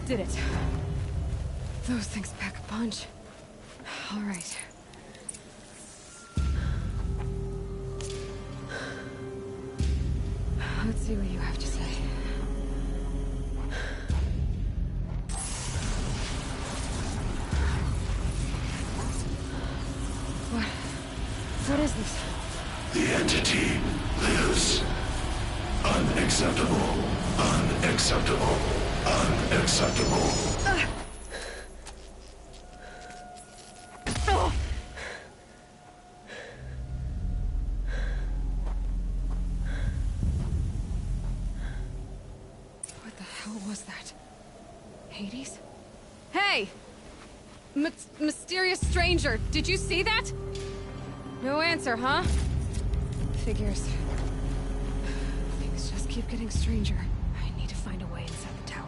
Did it. Those things pack a punch. All right. Let's see what you have to say. What is this? The entity lives. Unacceptable. Unacceptable. Unacceptable. What the hell was that? Hades? Hey! Mysterious stranger, did you see that? No answer, huh? Figures. Things just keep getting stranger. I need to find a way inside the tower.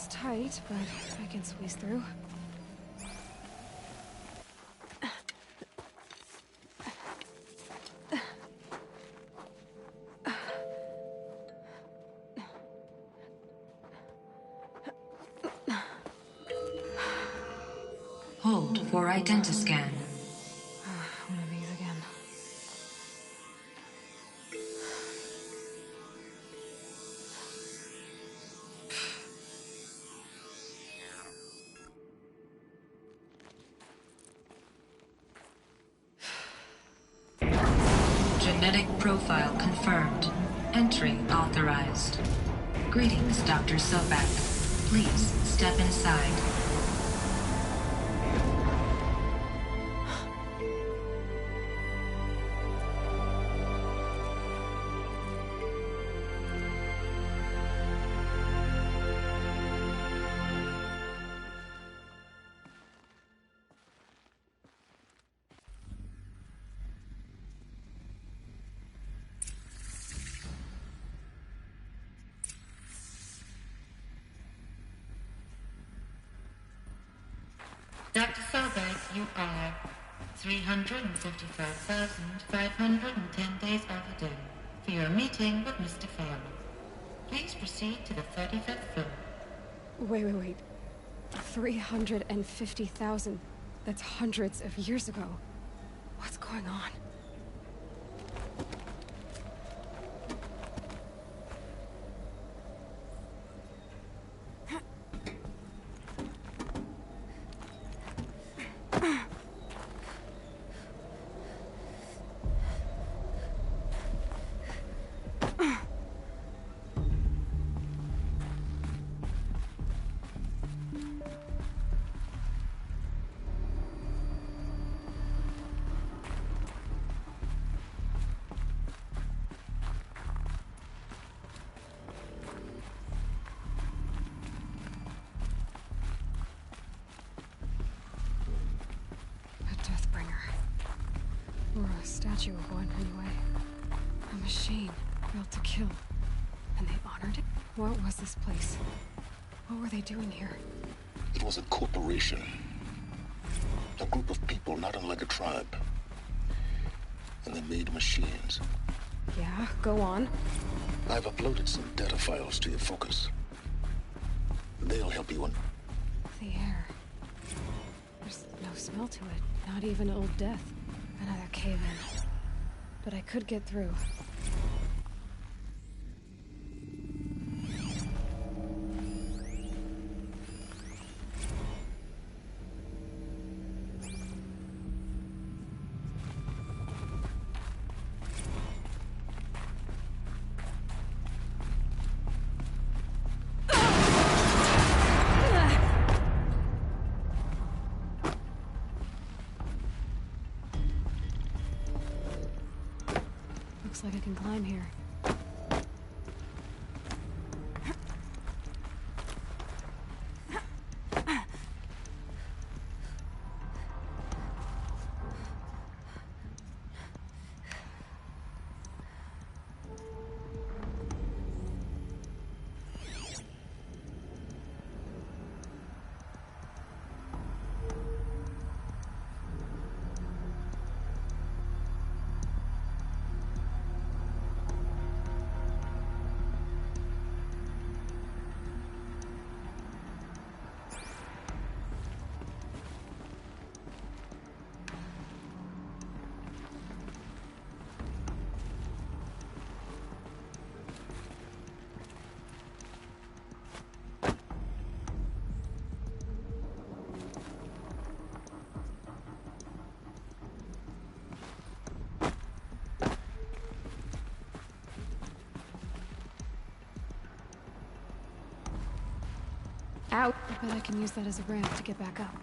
Tight, but I can squeeze through. Hold for identiscan. One of these again. Genetic profile confirmed. Entry authorized. Greetings, Dr. Sobek. Please step inside. Dr. Sobek, you are 355,510 days overdue for your meeting with Mr. Fairley. Please proceed to the 35th floor. Wait. 350,000. That's hundreds of years ago. What's going on? Statue of one, anyway. A machine built to kill. And they honored it? What was this place? What were they doing here? It was a corporation. A group of people not unlike a tribe. And they made machines. Yeah, go on. I've uploaded some data files to your focus. They'll help you The air. There's no smell to it. Not even Old Death. Another cave-in. But I could get through. like I can climb here. Ow! I bet I can use that as a ramp to get back up.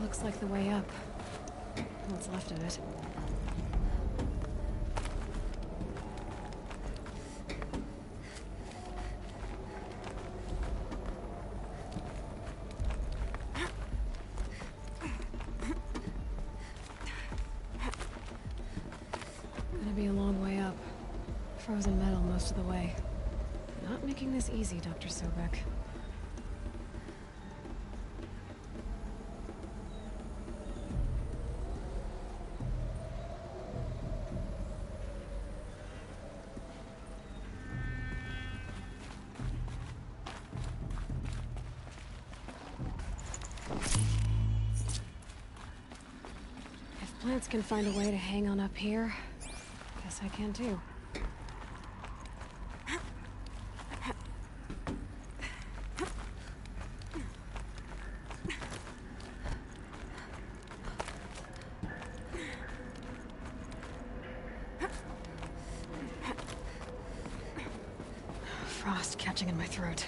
Looks like the way up. What's left of it. frozen metal most of the way. Not making this easy, Dr. Sobek. If plants can find a way to hang on up here, guess I can too. Frost catching in my throat.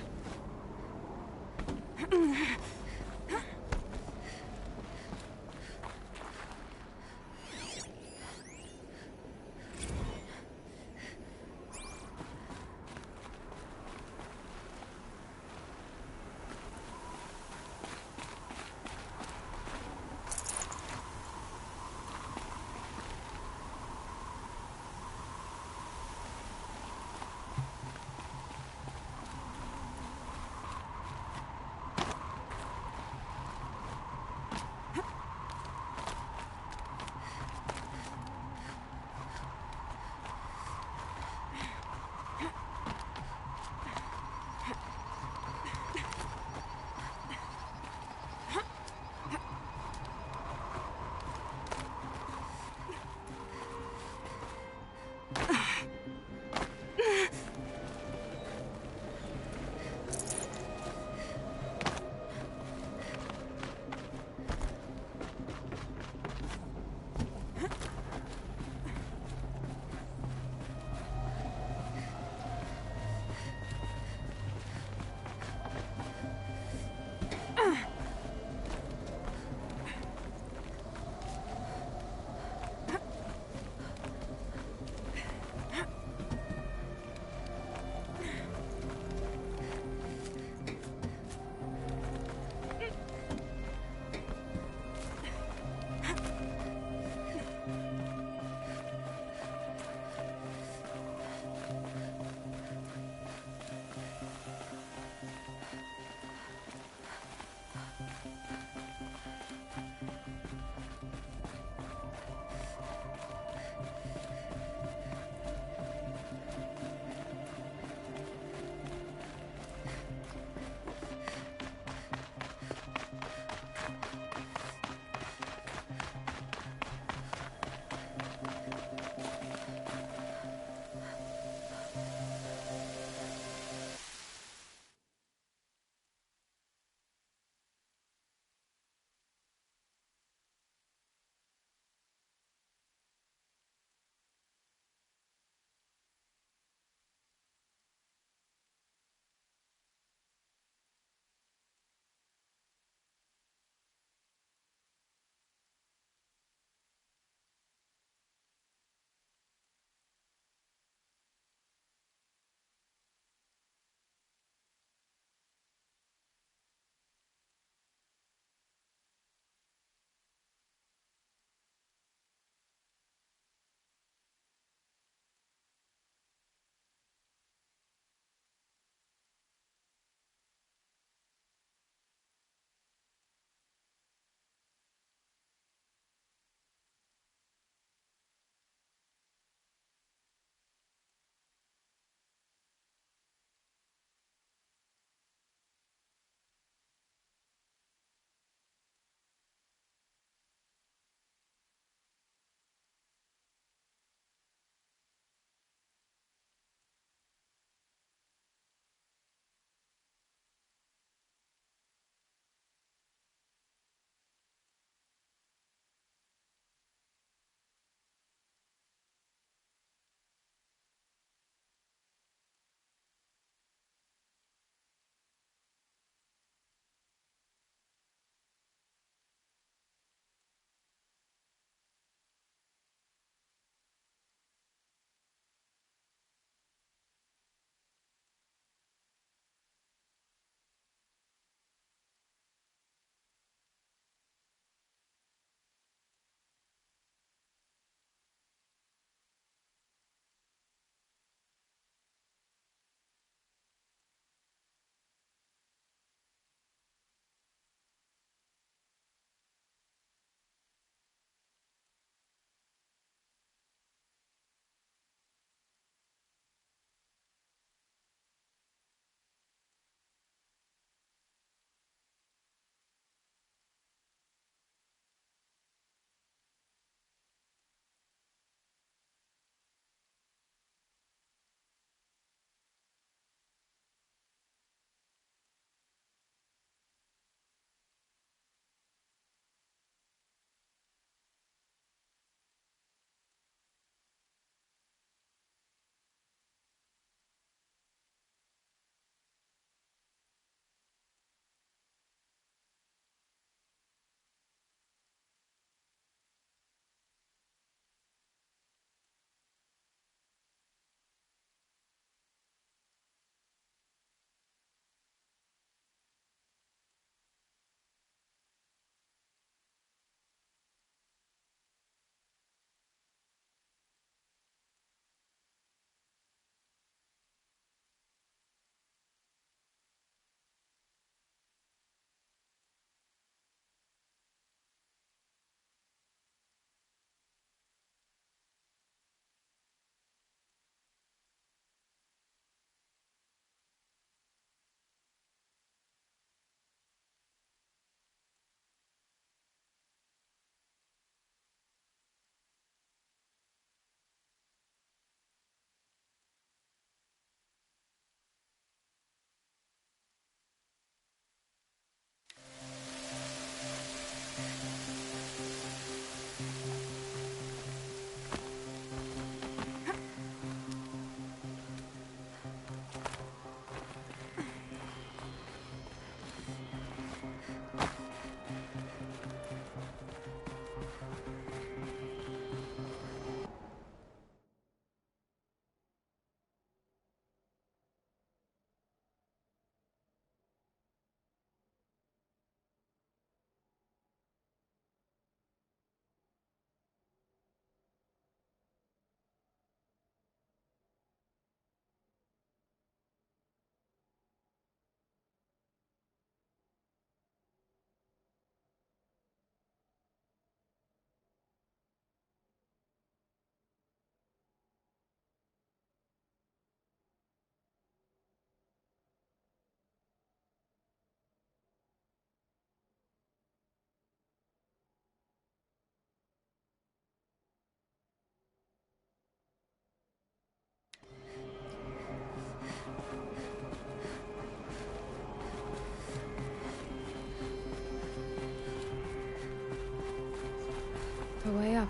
up.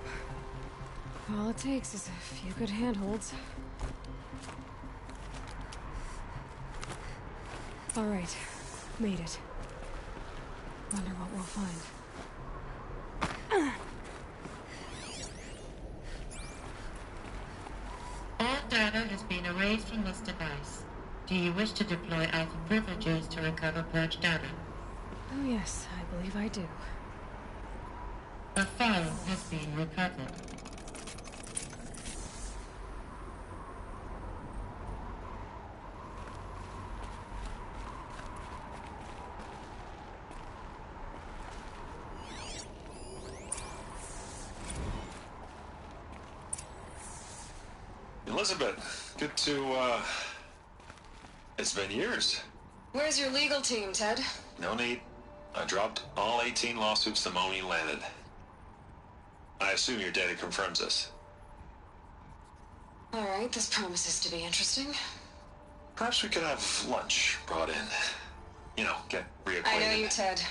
All it takes is a few good handholds. All right, made it. Wonder what we'll find. All data has been erased from this device. Do you wish to deploy Alpha privileges to recover purged data? Oh yes, I believe I do. A file has been recovered. Elizabeth, good to, it's been years. Where's your legal team, Ted? No need. I dropped all 18 lawsuits the moment you landed. I assume your data confirms this. All right, this promises to be interesting. Perhaps we could have lunch brought in. You know, get reacquainted. I know you, Ted.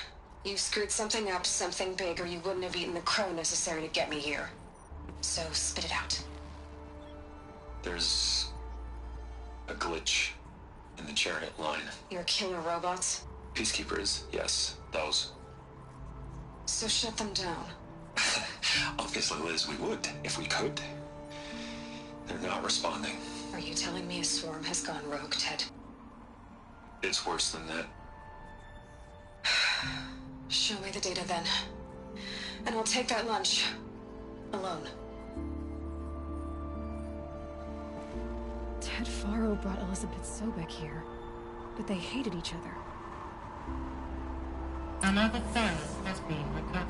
You screwed something up, something big, or you wouldn't have eaten the crow necessary to get me here. So spit it out. There's a glitch in the chariot line. Your killer robots? Peacekeepers, yes, those. So shut them down. Obviously, Liz, we would, if we could. They're not responding. Are you telling me a swarm has gone rogue, Ted? It's worse than that. Show me the data then. And I'll take that lunch. Alone. Ted Faro brought Elizabeth Sobek here, but they hated each other. Another file has been recovered.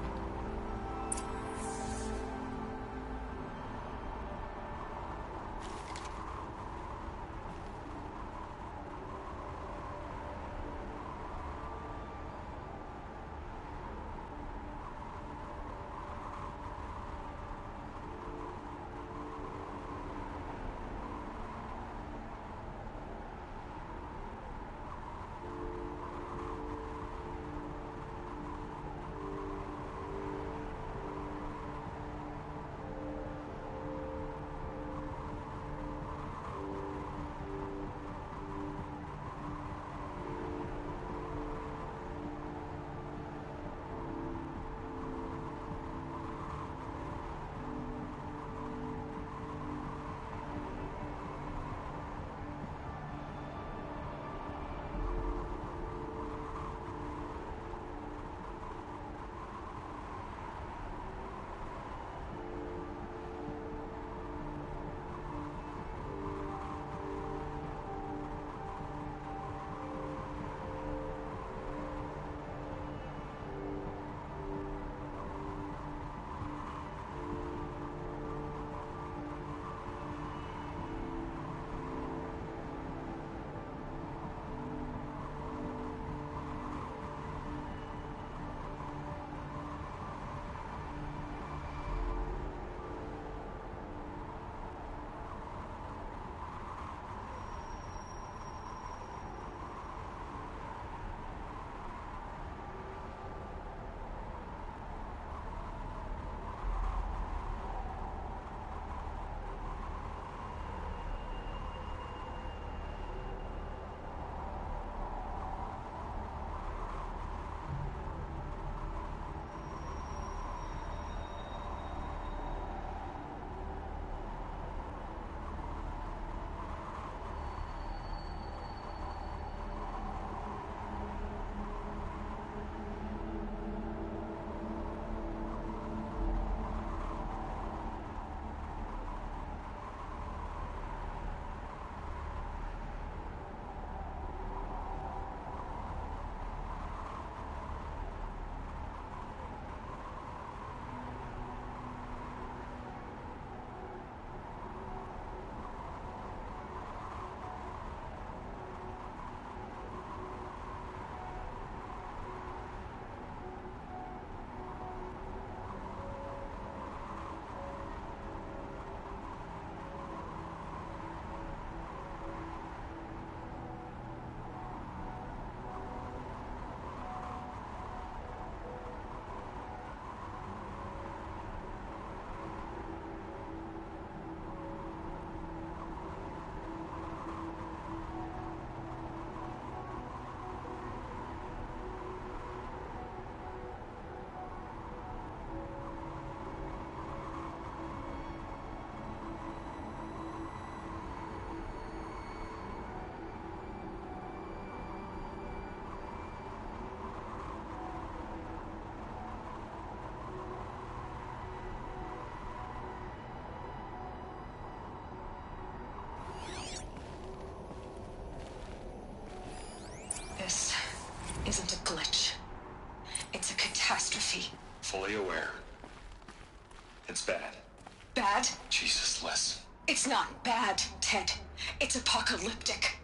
It's not bad, Ted. It's apocalyptic.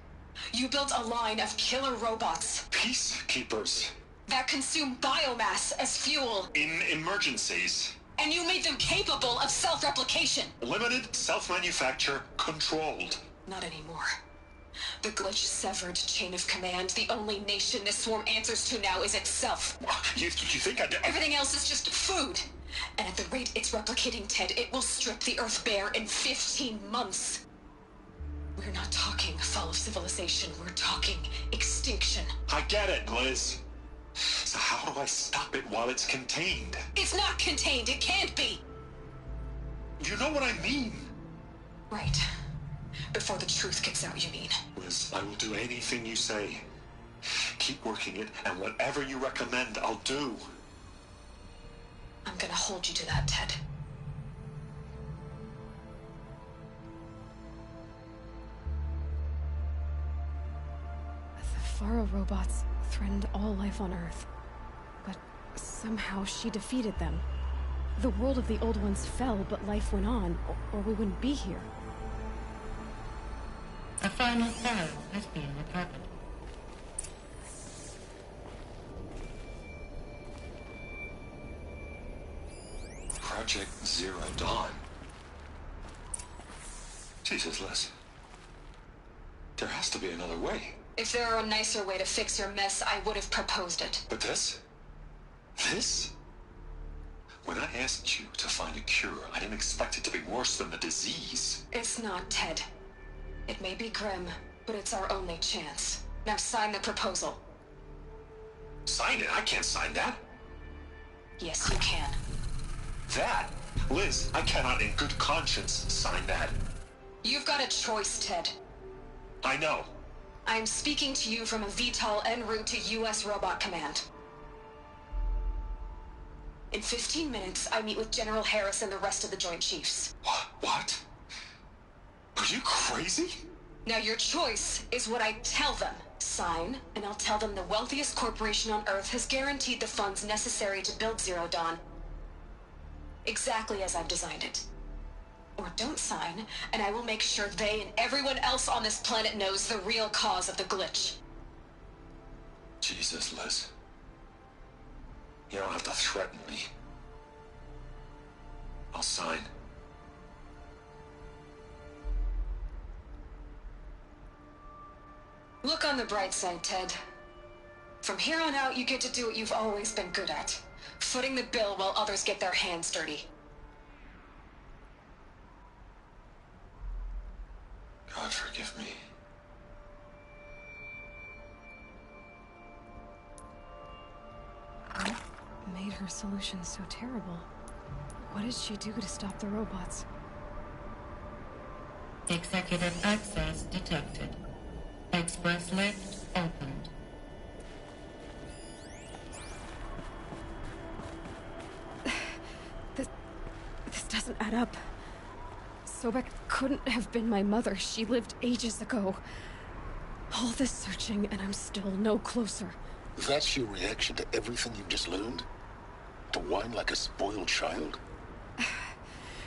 You built a line of killer robots Peacekeepers. that consume biomass as fuel, In emergencies. and you made them capable of self-replication. Limited, self-manufacture, controlled. Not anymore. The glitch severed chain of command. The only nation this swarm answers to now is itself. You think I'd... Everything else is just food. And at the rate it's replicating, Ted, it will strip the Earth bare in 15 months. We're not talking fall of civilization. We're talking extinction. I get it, Liz. So how do I stop it while it's contained? It's not contained. It can't be. You know what I mean. Right. Before the truth gets out, you mean? Liz, I will do anything you say. Keep working it, and whatever you recommend, I'll do. I'm gonna hold you to that, Ted. The Faro robots threatened all life on Earth. But somehow she defeated them. The world of the old ones fell, but life went on, or we wouldn't be here. A final file has been recovered. Project Zero Dawn. Jesus, Liz. There has to be another way. If there were a nicer way to fix your mess, I would have proposed it. But this? This? When I asked you to find a cure, I didn't expect it to be worse than the disease. It's not, Ted. It may be grim, but it's our only chance. Now sign the proposal. Sign it? I can't sign that. Yes, you can. That? Liz, I cannot in good conscience sign that. You've got a choice, Ted. I know. I am speaking to you from a VTOL en route to U.S. Robot Command. In 15 minutes, I meet with General Harris and the rest of the Joint Chiefs. What? Are you crazy? Now your choice is what I tell them. Sign, and I'll tell them the wealthiest corporation on Earth has guaranteed the funds necessary to build Zero Dawn. Exactly as I've designed it. Or don't sign, and I will make sure they and everyone else on this planet knows the real cause of the glitch. Jesus, Liz. You don't have to threaten me. I'll sign. Look on the bright side, Ted. From here on out, you get to do what you've always been good at. Footing the bill while others get their hands dirty. God forgive me. What made her solution so terrible? What did she do to stop the robots? Executive access detected. Express lift opened. This doesn't add up. Sobek couldn't have been my mother. She lived ages ago. All this searching, and I'm still no closer. That's your reaction to everything you've just learned? To whine like a spoiled child?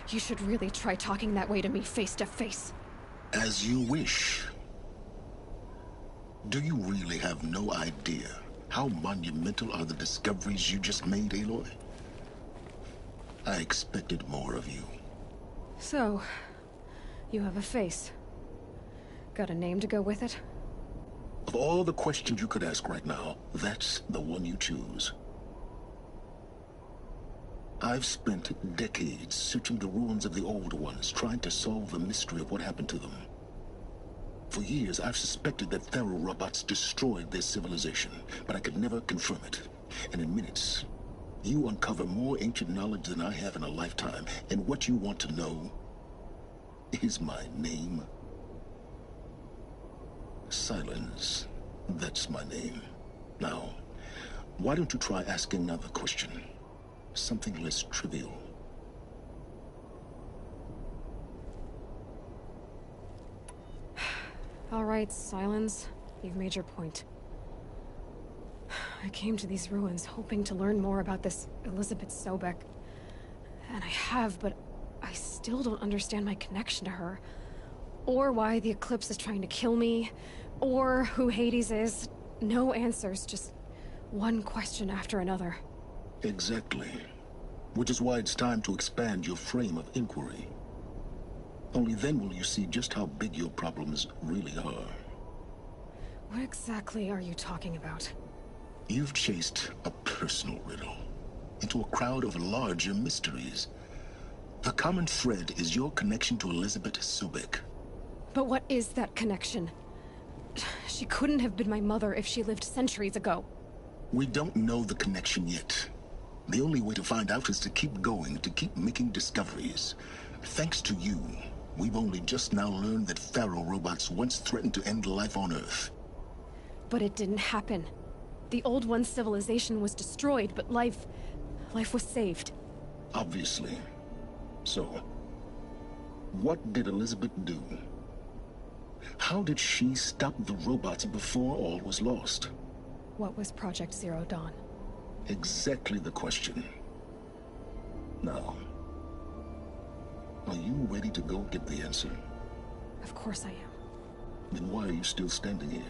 You should really try talking that way to me face to face. As you wish. Do you really have no idea how monumental are the discoveries you just made, Aloy? I expected more of you. So, you have a face. Got a name to go with it? Of all the questions you could ask right now, that's the one you choose. I've spent decades searching the ruins of the old ones, trying to solve the mystery of what happened to them. For years, I've suspected that Faro robots destroyed their civilization, but I could never confirm it. And in minutes, you uncover more ancient knowledge than I have in a lifetime, and what you want to know is my name. Silence. That's my name. Now, why don't you try asking another question? Something less trivial. All right, Silence. You've made your point. I came to these ruins hoping to learn more about this Elizabeth Sobek. And I have, but I still don't understand my connection to her. or why the Eclipse is trying to kill me, or who Hades is. No answers, just one question after another. Exactly. Which is why it's time to expand your frame of inquiry. Only then will you see just how big your problems really are. What exactly are you talking about? You've chased a personal riddle into a crowd of larger mysteries. The common thread is your connection to Elizabeth Sobek. But what is that connection? She couldn't have been my mother if she lived centuries ago. We don't know the connection yet. The only way to find out is to keep going, to keep making discoveries. Thanks to you, we've only just now learned that Pharaoh robots once threatened to end life on Earth. But it didn't happen. The Old One's civilization was destroyed, but life was saved. Obviously. So, what did Elizabeth do? How did she stop the robots before all was lost? What was Project Zero Dawn? Exactly the question. Now, are you ready to go get the answer? Of course I am. Then why are you still standing here?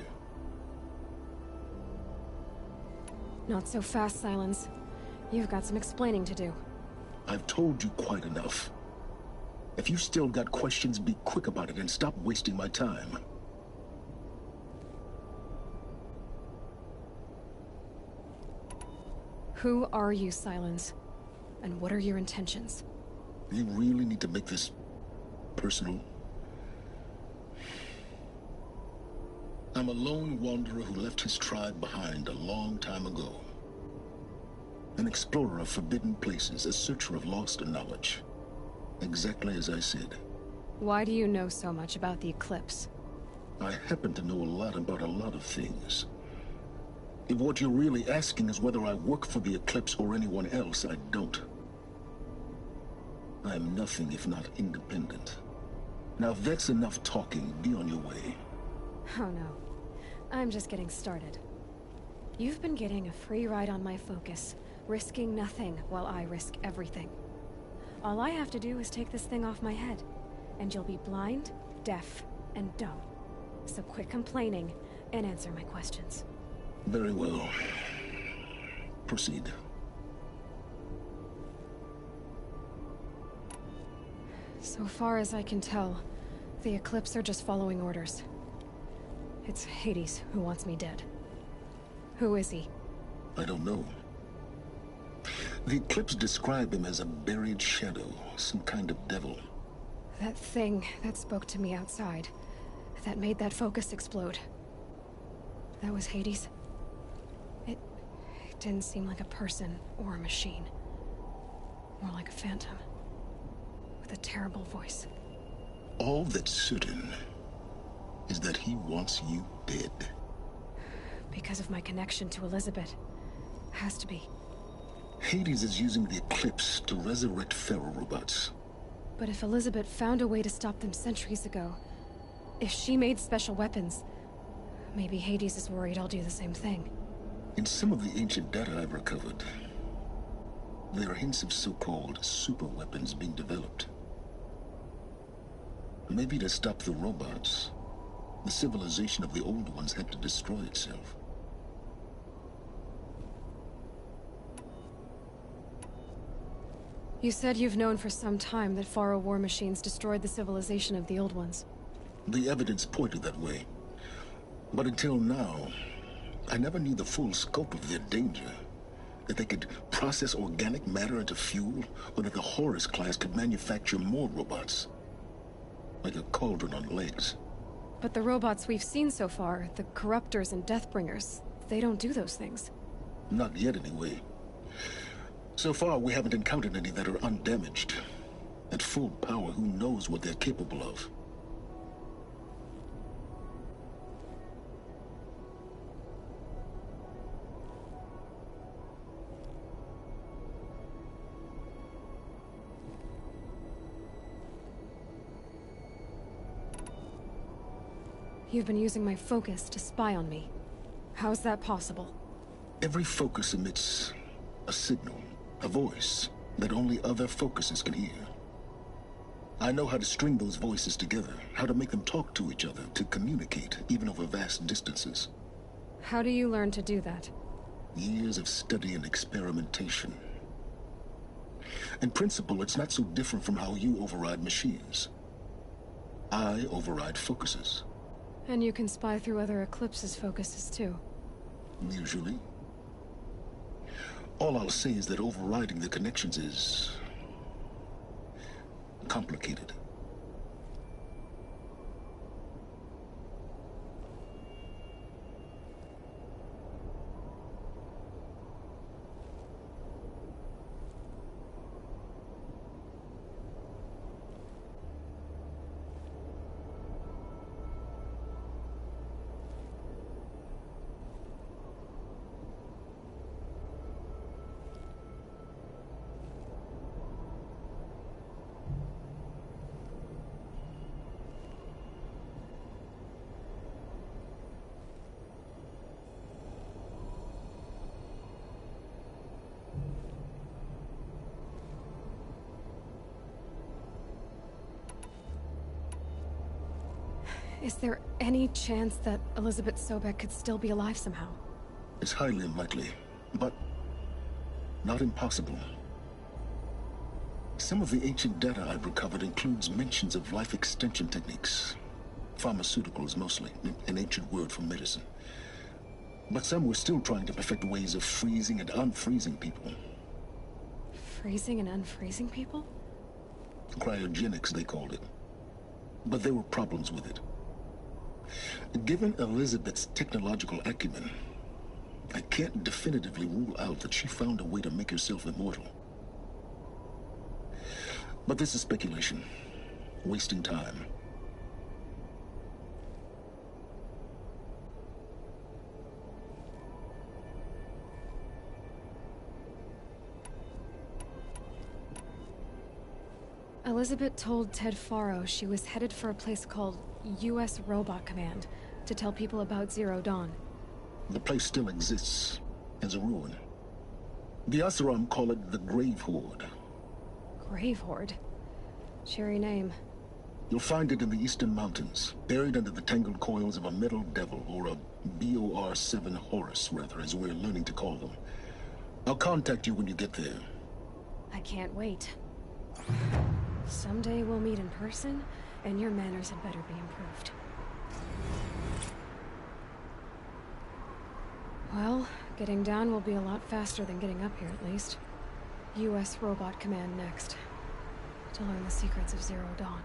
Not so fast, Silence. You've got some explaining to do. I've told you quite enough. If you've still got questions, be quick about it and stop wasting my time. Who are you, Silence? And what are your intentions? You really need to make this personal? I'm a lone wanderer who left his tribe behind a long time ago. An explorer of forbidden places, a searcher of lost knowledge. Exactly as I said. Why do you know so much about the Eclipse? I happen to know a lot about a lot of things. If what you're really asking is whether I work for the Eclipse or anyone else, I don't. I'm nothing if not independent. Now if that's enough talking, be on your way. Oh no. I'm just getting started. You've been getting a free ride on my focus, risking nothing while I risk everything. All I have to do is take this thing off my head, and you'll be blind, deaf, and dumb. So quit complaining and answer my questions. Very well. Proceed. So far as I can tell, the Eclipse are just following orders. It's Hades who wants me dead. Who is he? I don't know. The Eclipse describe him as a buried shadow, some kind of devil. That thing that spoke to me outside, that made that focus explode. That was Hades? It didn't seem like a person or a machine. More like a phantom. With a terrible voice. All that's certain is that he wants you dead. Because of my connection to Elizabeth. Has to be. Hades is using the Eclipse to resurrect Pharaoh robots. But if Elizabeth found a way to stop them centuries ago, if she made special weapons, maybe Hades is worried I'll do the same thing. In some of the ancient data I've recovered, there are hints of so-called super weapons being developed. Maybe to stop the robots, the civilization of the old ones had to destroy itself. You said you've known for some time that Pharaoh war machines destroyed the civilization of the old ones. The evidence pointed that way. But until now, I never knew the full scope of their danger. That they could process organic matter into fuel, or that the Horus class could manufacture more robots. Like a cauldron on legs. But the robots we've seen so far, the Corruptors and Deathbringers, they don't do those things. Not yet, anyway. So far, we haven't encountered any that are undamaged. At full power, who knows what they're capable of? You've been using my focus to spy on me. How's that possible? Every focus emits a signal, a voice, that only other focuses can hear. I know how to string those voices together, how to make them talk to each other, to communicate, even over vast distances. How do you learn to do that? Years of study and experimentation. In principle, it's not so different from how you override machines. I override focuses. And you can spy through other Eclipse's focuses, too. Usually. All I'll say is that overriding the connections is complicated. Is there any chance that Elizabeth Sobek could still be alive somehow? It's highly unlikely, but not impossible. Some of the ancient data I've recovered includes mentions of life extension techniques. Pharmaceuticals, mostly, an ancient word for medicine. But some were still trying to perfect ways of freezing and unfreezing people. Freezing and unfreezing people? Cryogenics, they called it. But there were problems with it. Given Elizabeth's technological acumen, I can't definitively rule out that she found a way to make herself immortal. But this is speculation, wasting time. Elizabeth told Ted Faro she was headed for a place called U.S. Robot Command to tell people about Zero Dawn. The place still exists as a ruin. The Asaram call it the Grave Horde. Grave Horde? Cheery name. You'll find it in the Eastern Mountains, buried under the tangled coils of a metal devil, or a BOR-7 Horus, rather, as we're learning to call them. I'll contact you when you get there. I can't wait. Someday we'll meet in person, and your manners had better be improved. Well, getting down will be a lot faster than getting up here, at least. U.S. Robot Command next. To learn the secrets of Zero Dawn.